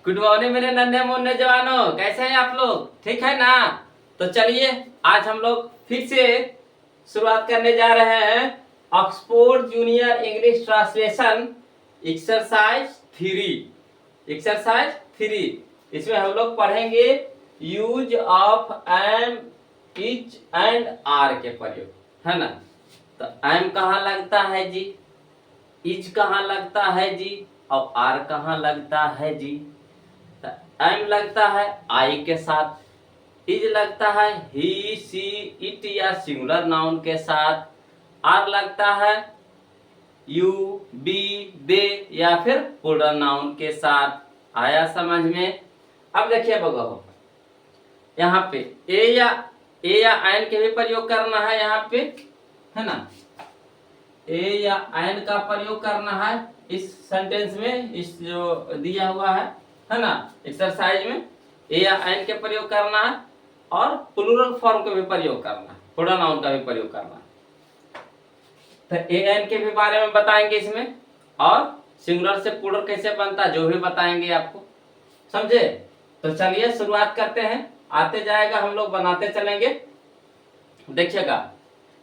Good morning मेरे नन्हे मुन्ने जवानों, कैसे हैं आप लोग? ठीक है ना? तो चलिए आज हम लोग फिर से शुरुआत करने जा रहे हैं Oxford junior English translation exercise 3। Exercise 3 इसमें हम लोग पढ़ेंगे use of am, is and are के प्रयोग, है ना? तो एम कहाँ लगता है जी, इच कहाँ लगता है जी, और आर कहाँ लगता है जी? एम लगता है आई के साथ, इज लगता है ही सी इट या सिंगुलर नाउन के साथ, आर लगता है यू बी दे या फिर प्लूरल नाउन के साथ। आया समझ में? अब देखिए बगो, यहाँ पे ए या एन के भी प्रयोग करना है यहाँ पे, है ना? ए या एन का प्रयोग करना है इस सेंटेंस में, इस जो दिया हुआ है ना, एक्सरसाइज में ए या एन के प्रयोग करना है और प्लूरल फॉर्म का भी प्रयोग करना है, प्लूरल नाउन का भी प्रयोग करना है। तो ए एन के भी बारे में बताएंगे इसमें, और सिंगुलर से प्लूरल कैसे बनता है जो भी बताएंगे आपको, समझे? तो चलिए शुरुआत करते हैं, आते जाएगा हम लोग बनाते चलेंगे। देखिएगा,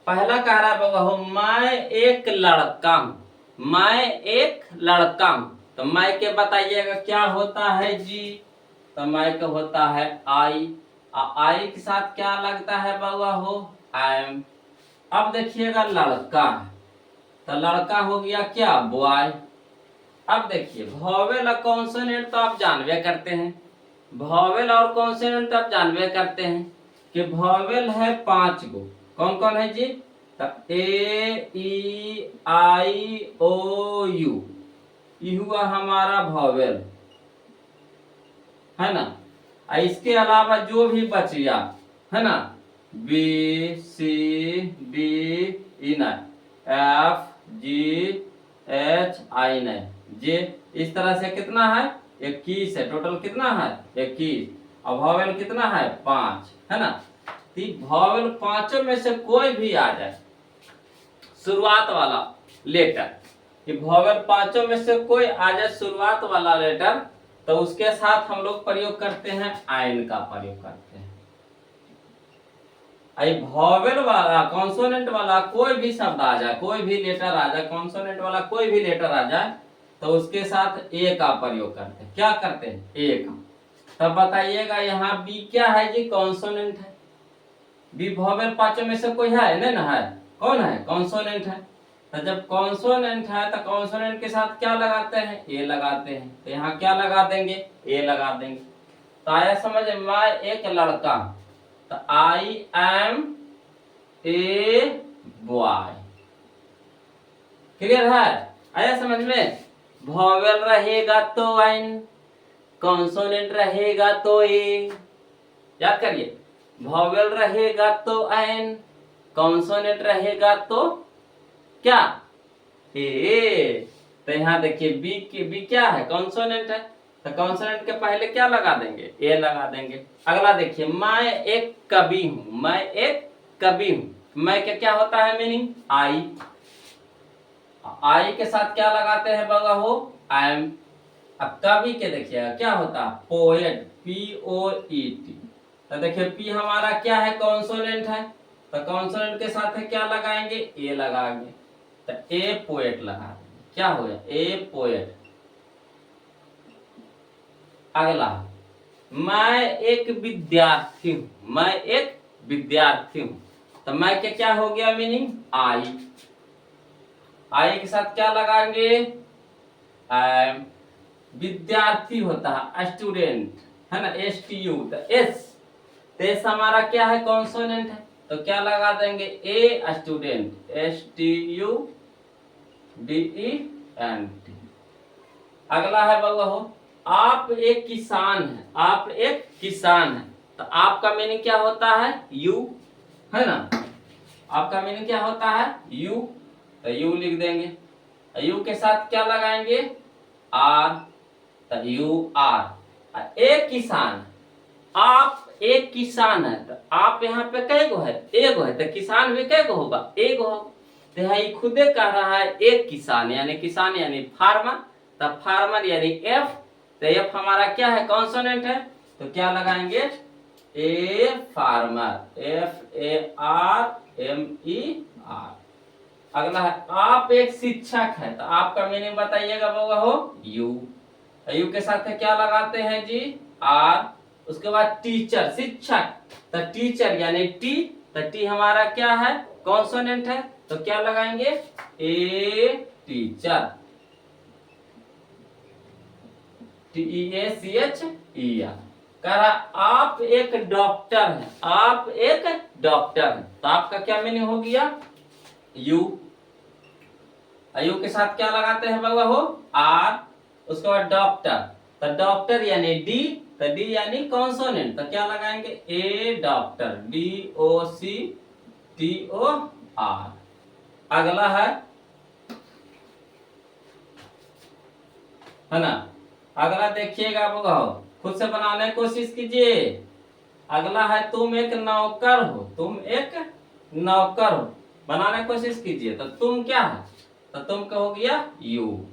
पहला कह रहा है बाबा, मैं एक लड़का हूं, मैं एक लड़का हूं। तो मैं के बताइएगा क्या होता है जी? तो मैं का होता है आई, आई के साथ क्या लगता है बाबा हो? एम। अब देखिएगा लड़का है, तो लड़का हो गया क्या? बॉय। अब देखिए वॉवेल और कॉन्सोनेंट तो आप जानवे करते हैं, वॉवेल और कॉन्सोनेंट तो आप जानवे करते हैं कि वॉवेल है 5 गो। कौन कौन है जी? ए ई आई ओ यू, ये हुआ हमारा वॉवेल, है ना? इसके अलावा जो भी बच गया, है ना, बी सी डी ई ना, एफ जी एच आई ना, जे, इस तरह से कितना है? 21 है। टोटल कितना है? 21। और वॉवेल कितना है? 5, है ना? वॉवेल पांचों में से कोई भी आ जाए, शुरुआत वाला लेटर, ये वॉवेल पांचों में से कोई आ जाए शुरुआत वाला लेटर, तो उसके साथ हम लोग प्रयोग करते हैं आयन का प्रयोग करते हैं। आई वॉवेल वाला कॉन्सोनेंट वाला कोई भी शब्द आ जाए, कोई भी लेटर आ जाए, कॉन्सोनेंट वाला कोई भी लेटर आ जाए, तो उसके साथ ए का प्रयोग करते हैं। क्या करते हैं? ए का। तब बताइएगा यहाँ बी क्या है जी? कॉन्सोनेंट है। बी वॉवेल पांचों में से कोई है? नहीं ना है। कौन है? कॉन्सोनेंट है। तो जब कॉन्सोनेंट है तो कॉन्सोनेंट के साथ क्या लगाते हैं? ए लगाते हैं। तो यहाँ क्या लगा देंगे? ए लगा देंगे। तो आया समझ? मैं एक लड़का, तो I am a boy. Clear है? आया समझ में? वॉवेल रहेगा तो एन, कॉन्सोनेंट रहेगा तो ए। याद करिए, वॉवेल रहेगा तो एन, कॉन्सोनेंट रहेगा तो क्या? ए। तो यहाँ देखिए बी क्या है? कॉन्सोनेंट है। तो कॉन्सोनेंट के पहले क्या लगा देंगे? ए लगा देंगे। अगला देखिए, मैं एक कवि हूं, मैं एक कवि हूं। मैं के क्या होता है मीनिंग? आई। आई के साथ क्या लगाते हैं बाबा हो? एम। अब कवि के देखिएगा क्या होता है? Poet, P O E T. तो देखिए पी हमारा क्या है? कॉन्सोनेंट है। तो कॉन्सोनेंट के साथ है क्या लगाएंगे? ए लगाएंगे। तो ए पोएट लगा देंगे। क्या हो गया? ए पोएट। अगला, मैं एक विद्यार्थी हूं, मैं एक विद्यार्थी हूं। तो मैं के क्या हो गया मीनिंग? आई। आई के साथ क्या लगाएंगे? विद्यार्थी होता है स्टूडेंट, है ना, एस टी यू। तो एस हमारा क्या है? कॉन्सोनेंट है। तो क्या लगा देंगे? A student, S T U D E N T. अगला है बाबा हो, आप एक किसान है, आप एक किसान है। तो आपका मीनिंग क्या होता है? यू, है ना? आपका मीनिंग क्या होता है? यू। तो यू लिख देंगे। यू के साथ क्या लगाएंगे? आर। तो यू आर। एक किसान, आप एक किसान है। तो आप यहाँ पे कै गो है? एगो है। तो किसान भी कै गो होगा? एगो होगा। तो यहाँ खुदे कह रहा है एक किसान, यानी किसान यानी फार्मर। तो फार्मर यानी एफ, तो एफ हमारा क्या है, कॉन्सोनेंट है, तो क्या लगाएंगे, ए फार्मर, FARMER। अगला है आप एक शिक्षक है, तो आपका मीनिंग बताइएगा बाबा हो, यू। यू के साथ क्या लगाते हैं जी, आर। उसके बाद टीचर, शिक्षक, तो टीचर यानी टी, तो टी हमारा क्या है, कॉन्सोनेंट है, तो क्या लगाएंगे, ए टीचर, TEACHER। कह रहा आप एक डॉक्टर हैं, आप एक डॉक्टर हैं, तो आपका क्या मीनिंग हो गया, यू। यू के साथ क्या लगाते हैं बाबा हो, आर। उसके बाद डॉक्टर, तो डॉक्टर यानी डी, तो डी यानी कॉन्सोनेंट, तो क्या लगाएंगे, ए डॉक्टर, DOCTOR। अगला है ना, अगला देखिएगा बाबा हो, खुद से बनाने की कोशिश कीजिए। अगला है तुम एक नौकर हो, तुम एक नौकर हो, बनाने की कोशिश कीजिए। तो तुम क्या है, तो तुम का हो गया यू।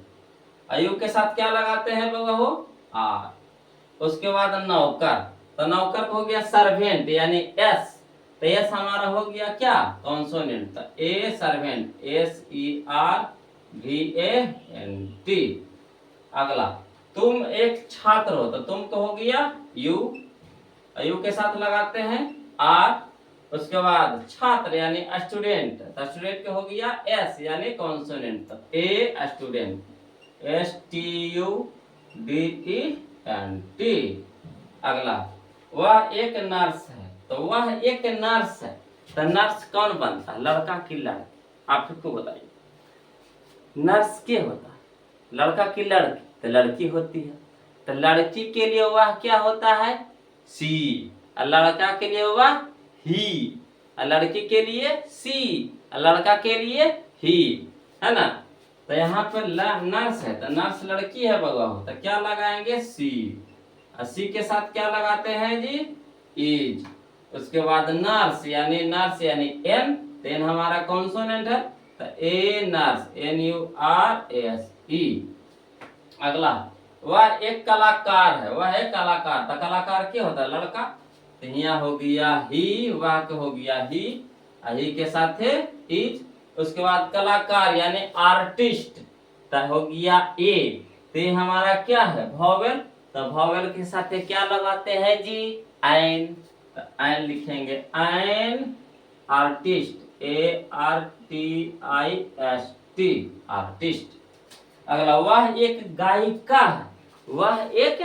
यू के साथ क्या लगाते हैं बाबा हो, आर। उसके बाद नौकर, तो नौकर हो गया सर्वेंट यानी एस, तो एस हमारा हो गया क्या, कॉन्सोनेंट, तो ए सर्वेंट, SERVANT। अगला तुम एक छात्र हो, तो तुम को हो गया यू। यू के साथ लगाते हैं आर। उसके बाद छात्र यानी स्टूडेंट, तो स्टूडेंट के हो गया एस यानी कॉन्सोनेंट, तो ए स्टूडेंट, STUDENT। अगला वह एक नर्स है, तो वह एक नर्स है, तो नर्स कौन बनता है, लड़का की लड़की, आप सबको बताइए, नर्स क्या होता है, लड़का की लड़की, तो लड़की होती है, तो लड़की के लिए वह क्या होता है, सी, और लड़का के लिए वह ही, और लड़की के लिए सी, और लड़का के लिए ही, है ना। तो यहाँ पर नर्स है, तो नर्स लड़की है बाबा हो, तो क्या लगाएंगे, सी। और सी के साथ क्या लगाते हैं जी, इज। उसके बाद नर्स यानी एन, तो एन हमारा कॉन्सोनेंट है, तो ए नर्स, NURSE। अगला वह एक कलाकार है, वह है कलाकार, तो कलाकार क्या होता है, लड़का, तो यहाँ हो गया ही, वह के हो गया ही के साथ है इज। उसके बाद कलाकार यानी आर्टिस्ट, तो हो गया ए, तो ये हमारा क्या है, वॉवेल, तो वॉवेल के साथ क्या लगाते हैं जी, एन, तो एन लिखेंगे, एन आर्टिस्ट, ARTIST, आर्टिस्ट। अगला वह एक गायिका है, वह एक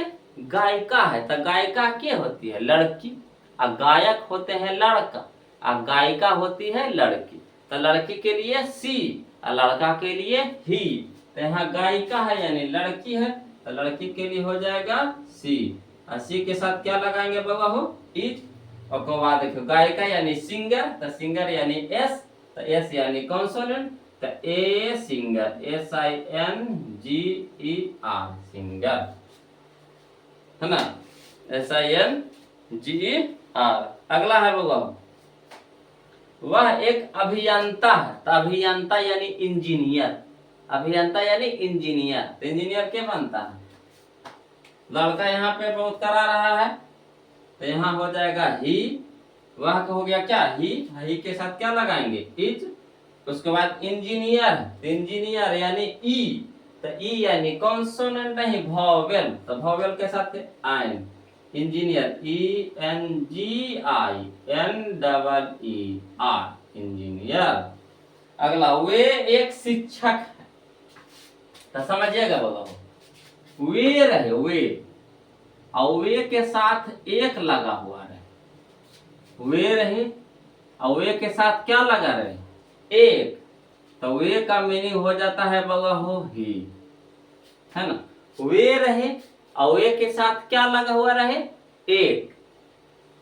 गायिका है, तो गायिका क्या होती है, लड़की, और गायक होते हैं लड़का, और गायिका होती है लड़की, तो लड़की के लिए सी, और लड़का के लिए ही, तो यहाँ गायिका है यानी लड़की है, तो लड़की के लिए हो जाएगा सी, और सी के साथ क्या लगाएंगे बाबा हो, इज। और को बाद देखो गायिका यानी सिंगर, तो सिंगर यानी एस, तो एस यानी कॉन्सोनेंट, तो ए सिंगर, SINGER, सिंगर, है ना, SINGER। अगला है बाबा, वह एक अभियंता है, तो अभियंता यानी इंजीनियर, अभियंता यानी इंजीनियर, तो इंजीनियर क्या बनता है, लड़का यहाँ पे बहुत करा रहा है, तो यहाँ हो जाएगा ही, वह हो गया क्या, ही के साथ क्या लगाएंगे, इज। उसके बाद इंजीनियर, तो इंजीनियर यानी ई, तो ई यानी कॉन्सोनेंट नहीं वॉवेल, तो वॉवेल के साथ आइन, इंजीनियर, ENGINEER, इंजीनियर। अगला वे एक शिक्षक है, तो समझिएगा बाबा, वे रहे वे, और वे के साथ एक लगा हुआ रहे, वे रहे और वे के साथ क्या लगा रहे, एक, तो वे का मीनिंग हो जाता है बाबा हो ही, है ना। वे रहे और वे के साथ क्या लगा हुआ रहे, एक,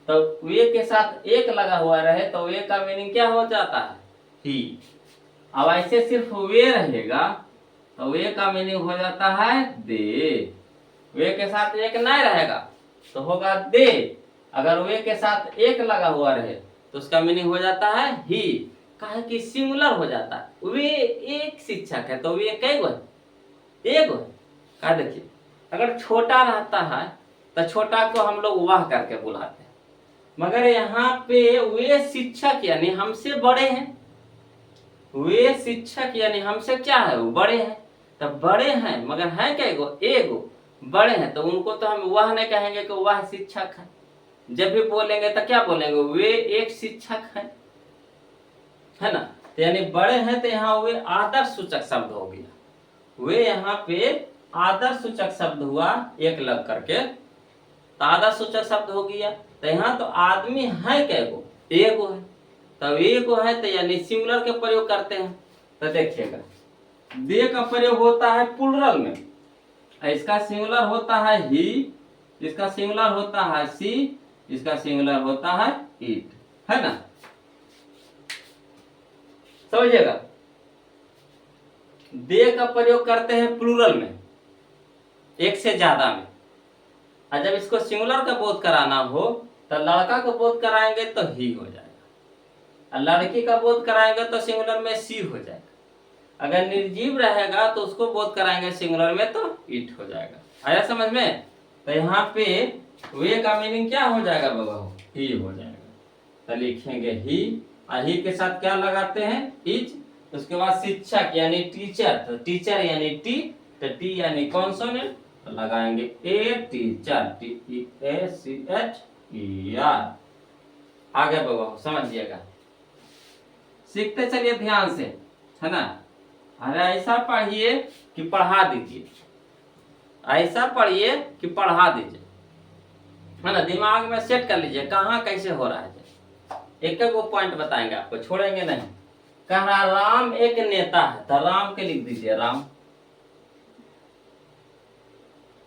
तो वे के साथ एक लगा हुआ रहे, तो वे का मीनिंग क्या हो जाता है, ही। अब ऐसे सिर्फ वे रहेगा, तो वे का मीनिंग हो जाता है दे, वे के साथ एक नहीं रहेगा तो होगा दे, अगर वे के साथ एक लगा हुआ रहे तो उसका मीनिंग हो जाता है ही, कहा कि सिंगुलर हो जाता है, वे एक शिक्षक है, तो वे कई गो है, एक गो है, कहा देखिए। अगर छोटा रहता है तो छोटा को हम लोग वह करके बुलाते हैं, मगर यहाँ पे वे शिक्षक यानी हमसे बड़े हैं, वे शिक्षक यानी हमसे क्या है, वो बड़े हैं। तो बड़े हैं मगर हैं क्या, एगो बड़े हैं, तो उनको तो हम वह नहीं कहेंगे कि वह शिक्षक है। जब भी बोलेंगे तो क्या बोलेंगे, वे एक शिक्षक है ना। तो यानी बड़े हैं तो यहाँ वे आदर्श सूचक शब्द हो गया, वे यहाँ पे आदर्श सूचक शब्द हुआ एक लग करके, तो आदर्श सूचक शब्द हो गया। तो यहाँ तो आदमी है कैगो, एगो है, तब एगो है तो यानी सिंगुलर के प्रयोग करते हैं। तो देखिएगा दे का प्रयोग होता है प्लुरल में, इसका सिंगुलर होता है ही, इसका सिंगुलर होता है सी, इसका सिंगुलर होता है इट, है ना, समझिएगा। दे का प्रयोग करते हैं प्लुरल में, एक से ज्यादा में, और जब इसको सिंगुलर का बोध कराना हो तो लड़का को बोध कराएंगे तो ही हो जाएगा, और लड़की का बोध कराएंगे तो सिंगुलर में सी हो जाएगा। अगर निर्जीव रहेगा तो उसको बोध कराएंगे सिंगुलर में तो इट हो जाएगा। आया समझ में। तो यहाँ पे वे का मीनिंग क्या हो जाएगा बाबा, ही हो जाएगा। तो लिखेंगे ही, और ही के साथ क्या लगाते हैं, इज। उसके बाद शिक्षक यानी टीचर, तो टीचर यानी टी, तो टी यानी कॉन्सोनेंट, तो लगाएंगे ए टीचर, TEACHER। आगे बाबा समझिएगा, सीखते चलिए ध्यान से, है ना। अरे ऐसा पढ़िए कि पढ़ा दीजिए, ऐसा पढ़िए कि पढ़ा दीजिए, है ना। दिमाग में सेट कर लीजिए कहाँ कैसे हो रहा है। एक एक वो पॉइंट बताएंगे आपको, छोड़ेंगे नहीं। कह रहा राम एक नेता है, तो राम के लिख दीजिए राम।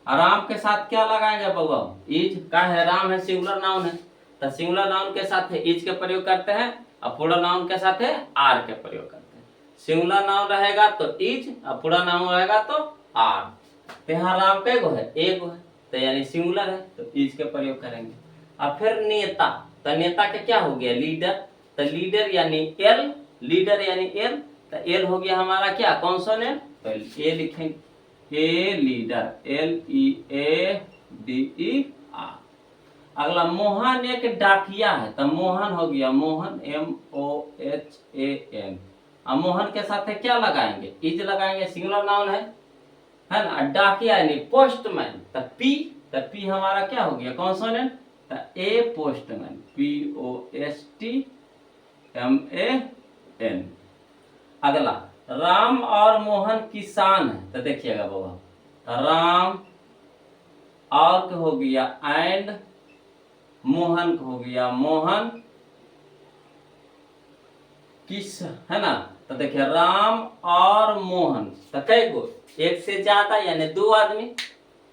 राम के साथ क्या लगाएंगे बउआ, इज। का है, राम है सिंगुलर नाउन है, तो सिंगुलर नाउन के साथ है इज के प्रयोग करते हैं, और प्लुरल नाउन के साथ है आर के प्रयोग करते हैं। सिंगुलर नाउन रहेगा तो इज, और प्लुरल नाउन रहेगा तो आर। तो यहाँ राम कैगो है, एगो है, तो यानी सिंगुलर है तो इज के प्रयोग करेंगे। और फिर नेता, तो नेता के क्या हो गया, लीडर, तो लीडर यानी एल, लीडर यानी एल, तो एल हो गया हमारा क्या, कॉन्सोनेंट, तो ए लिखेंगे, ए लीडर, LEADER। अगला मोहन एक डाकिया है, तो मोहन हो गया मोहन, MOHAN। अब मोहन के साथ है क्या लगाएंगे, इज लगाएंगे, सिंगुलर नाउन है ना। डाकिया यानी पोस्टमैन, तो पी हमारा क्या हो गया, कॉन्सोनेंट, तो ए पोस्टमैन, POSTMAN। अगला राम और मोहन किसान है, तो देखिएगा बाबा, राम और हो गया एंड, मोहन हो गया मोहन किस, है ना। तो देखिए राम और मोहन, तो कई गो, एक से ज्यादा यानी दो आदमी,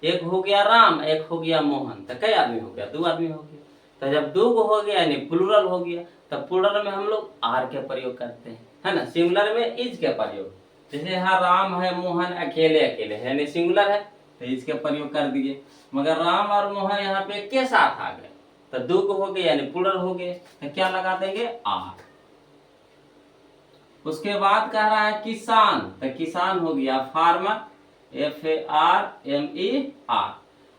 एक हो गया राम, एक हो गया मोहन, तो कई आदमी हो गया, दो आदमी हो गया। तो जब दो गो हो गया यानी प्लुरल हो गया, तो प्लुरल में हम लोग आर के प्रयोग करते हैं, है ना। सिंगुलर में इज के प्रयोग, जैसे यहाँ राम है मोहन अकेले अकेले है, यानी सिंगुलर है तो इज के प्रयोग कर दिए। मगर राम और मोहन यहाँ पे के साथ आ गए, तो दो गो हो गए यानी प्लुरल हो गए, तो क्या लगा देंगे, आर। उसके बाद कह रहा है किसान, तो किसान हो गया फार्मर, FARMER।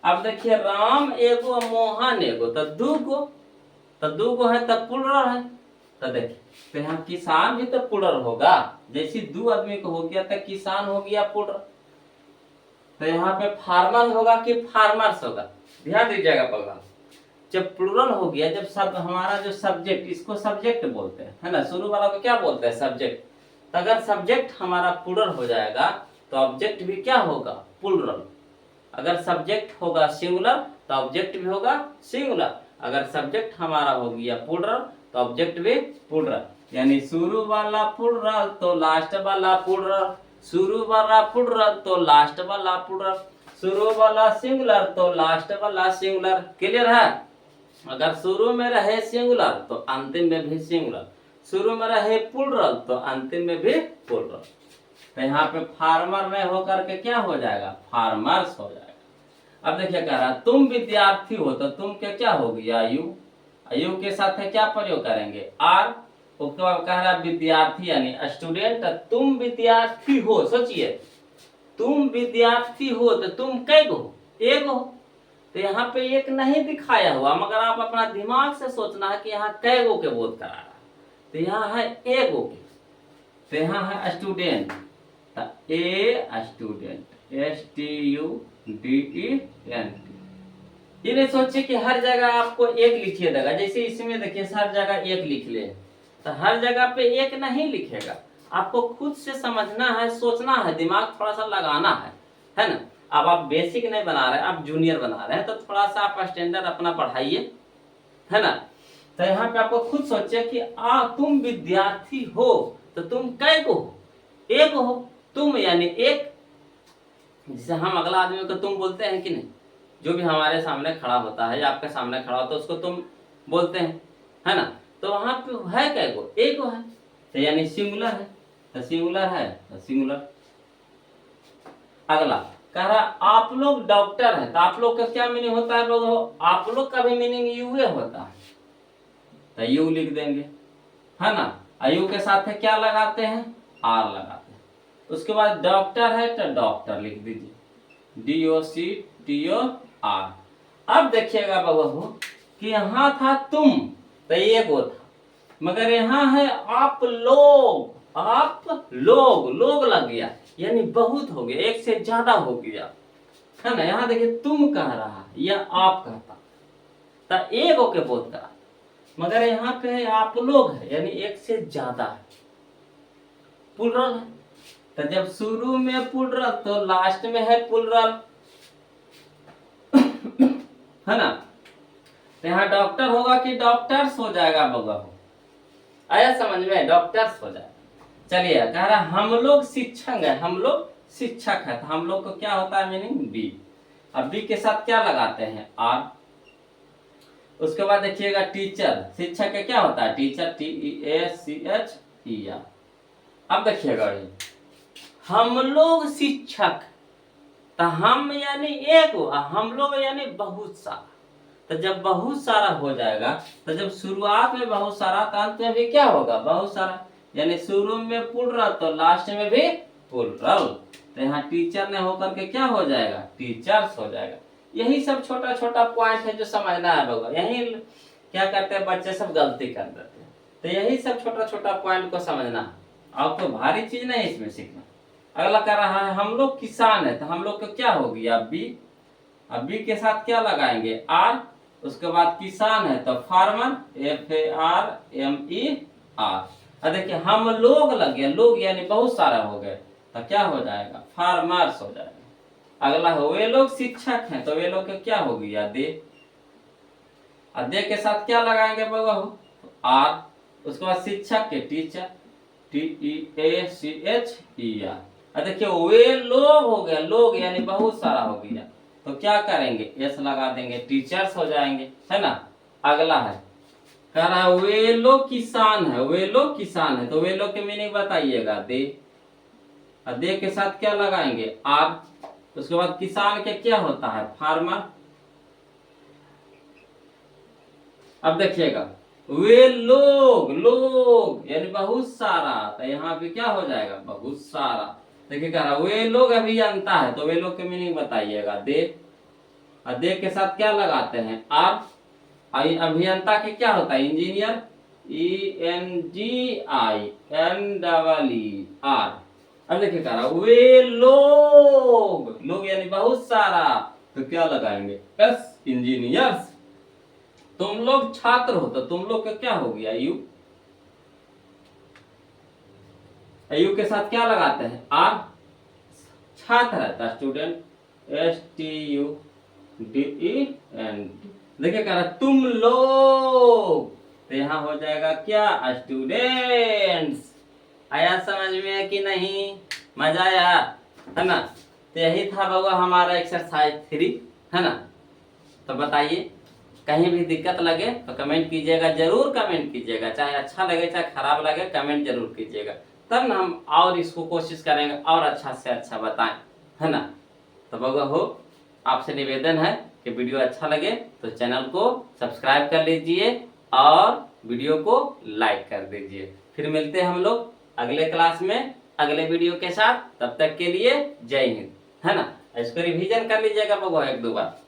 अब देखिए राम एगो मोहन एगो, तो दो गो है तो प्लुरल है, तो देखिए तो यहाँ किसान भी तो प्लुरल होगा, जैसे दो आदमी को हो गया तो किसान हो गया प्लुरल। तो यहाँ पे फार्मर होगा कि फार्मर्स होगा, ध्यान दीजिएगा पगला। जब प्लुरल हो गया, जब शब्द हमारा जो सब्जेक्ट, इसको सब्जेक्ट बोलते हैं, है ना, शुरू वाला को क्या बोलते हैं, सब्जेक्ट। तो अगर सब्जेक्ट हमारा प्लुरल हो जाएगा तो ऑब्जेक्ट भी क्या होगा, प्लुरल। अगर सब्जेक्ट होगा सिंगुलर तो ऑब्जेक्ट भी होगा सिंगुलर। अगर सब्जेक्ट हमारा हो गया प्लुरल तो ऑब्जेक्ट भी प्लुरल, यानी शुरू वाला प्लुरल तो लास्ट वाला प्लुरल, शुरू वाला प्लुरल तो लास्ट वाला प्लुरल, शुरू वाला सिंगुलर तो लास्ट वाला सिंगुलर। क्लियर है। अगर शुरू में रहे सिंगुलर तो अंतिम में भी सिंगुलर, शुरू में रहे प्लुरल तो अंतिम में भी प्लुरल। तो यहाँ पे फार्मर में होकर के क्या हो जाएगा, फार्मर्स हो जाएगा। अब देखिए कह रहा तुम विद्यार्थी हो, तो तुम के क्या हो गया, आयु, आयु के साथ है क्या प्रयोग करेंगे, आर। उसके बाद कह रहा विद्यार्थी यानी स्टूडेंट, तुम विद्यार्थी हो। सोचिए तुम विद्यार्थी हो तो तुम कै गो, एक हो। तो यहाँ पे एक नहीं दिखाया हुआ, मगर आप अपना दिमाग से सोचना है कि यहाँ कै गो के बोध करा रहा है। तो यहाँ है ए गो के, तो यहाँ है स्टूडेंट, तो ए स्टूडेंट, STUDENT। ये नहीं सोचे कि हर जगह आपको एक लिखिए देगा, जैसे इसमें देखिए हर जगह एक लिख ले, तो हर जगह पे एक नहीं लिखेगा। आपको खुद से समझना है, सोचना है, दिमाग थोड़ा सा लगाना है ना। अब आप बेसिक नहीं बना रहे, आप जूनियर बना रहे हैं, तो थोड़ा सा आप स्टैंडर्ड अपना बढ़ाइए, है ना। तो यहाँ पे आपको खुद सोचे कि तुम विद्यार्थी हो, तो तुम कै को हो? एक हो। तुम यानी एक, जिसे हम अगला आदमी को तुम बोलते हैं कि नहीं, जो भी हमारे सामने खड़ा होता है या आपके सामने खड़ा होता है उसको तुम बोलते हैं, है ना। तो वहां पे है कै को? एक है, तो यानी सिंगुलर है, तो सिंगुलर है, तो सिंगुलर। अगला कह रहा आप लोग डॉक्टर है, तो आप लोग का क्या मीनिंग होता है लोग? आप लोग का भी मीनिंग यूए होता है, तो यू लिख देंगे, है ना। यू के साथ है क्या लगाते हैं? आर लगाते हैं। उसके बाद डॉक्टर है तो डॉक्टर लिख दीजिए, DOCTOR। अब देखिएगा बबू कि यहाँ था तुम, तो एक वो था, मगर यहाँ है आप लोग, आप लोग, लोग लग गया, यानी बहुत हो गया, एक से ज्यादा हो गया, है ना। यहाँ देखिए तुम कह रहा है या आप कहता, तो एक होके बोध करा, मगर यहाँ पे है आप लोग है, यानी एक से ज्यादा है, प्लुरल है। तो जब शुरू में प्लुरल तो लास्ट में है प्लुरल, है ना। तो यहाँ डॉक्टर होगा कि डॉक्टर्स हो जाएगा बउआ? आया समझ में? डॉक्टर्स हो जाएगा। चलिए कह रहा हम लोग शिक्षक है, हम लोग शिक्षक है, तो हम लोग को क्या होता है मीनिंग? बी। अब बी के साथ क्या लगाते हैं? आर। उसके बाद देखिएगा टीचर, शिक्षक का क्या होता है? Teacher, TEACHER। अब देखिएगा हम लोग शिक्षक, तो हम यानी एक, हम लोग यानी बहुत सारा। तो जब बहुत सारा हो जाएगा, तो जब शुरुआत में बहुत सारा तो अंत में भी क्या होगा? बहुत सारा, यानी शुरू में प्लुरल तो लास्ट में भी प्लुरल। तो यहाँ टीचर ने होकर के क्या हो जाएगा? टीचर्स हो जाएगा। यही सब छोटा छोटा पॉइंट है जो समझना है बउआ। यही क्या करते हैं बच्चे सब गलती कर देते हैं, तो यही सब छोटा छोटा पॉइंट को समझना है, आपको भारी चीज नहीं इसमें सीखना। अगला कर रहा है हम लोग किसान है, तो हम लोग को क्या हो गया? बी। अब बी के साथ क्या लगाएंगे? आर। उसके बाद किसान है तो फार्मर, FARMER। अब देखिए हम लोग लग गया, लोग यानी बहुत सारा हो गए, तो क्या हो जाएगा? फार्मर्स हो जाएगा। अगला है वे लोग शिक्षक हैं, तो वे लोग का क्या हो गया? दे। और दे के साथ क्या लगाएंगे बाबा? आर। उसके बाद शिक्षक के टीचर, TEACHER। देखिए वे लोग हो गया, लोग यानी बहुत सारा हो गया, तो क्या करेंगे? एस लगा देंगे, टीचर्स हो जाएंगे, है ना। अगला है कह रहा है वे लोग किसान है, वे लोग किसान है, तो वे लोग के मीनिंग बताइएगा? दे। और दे के साथ क्या लगाएंगे? आर। उसके बाद किसान के क्या होता है? फार्मर। अब देखिएगा वे लोग, लोग यानी बहुत सारा, तो यहाँ पे क्या हो जाएगा? बहुत सारा। देखिए कह रहा वे लोग अभियंता है, तो वे लोग के मीनिंग बताइएगा? दे। और दे के साथ क्या लगाते हैं? आर। अभियंता के क्या होता है? Engineer, ENGINEER। अब देखिए कह रहा वे लोग, लोग यानी बहुत सारा, तो क्या लगाएंगे? S, engineers. तुम लोग छात्र हो, तो तुम लोग का क्या हो गया? यू। यू के साथ क्या लगाते हैं? आर। छात्र है तो स्टूडेंट, STUDENT। देखिए कह रहा तुम लोग, तो यहाँ हो जाएगा क्या? स्टूडेंट्स। आया समझ में कि नहीं? मजा आया, है ना। तो यही था बाबा हमारा एक्सरसाइज 3, है ना। तो बताइए कहीं भी दिक्कत लगे तो कमेंट कीजिएगा, जरूर कमेंट कीजिएगा, चाहे अच्छा लगे चाहे खराब लगे, कमेंट जरूर कीजिएगा, तब ना हम और इसको कोशिश करेंगे और अच्छा से अच्छा बताएं, है ना। तो बउआ हो आपसे निवेदन है कि वीडियो अच्छा लगे तो चैनल को सब्सक्राइब कर लीजिए और वीडियो को लाइक कर दीजिए। फिर मिलते हैं हम लोग अगले क्लास में अगले वीडियो के साथ, तब तक के लिए जय हिंद, है ना। इसको रिवीजन कर लीजिएगा बबुआ एक दो बार।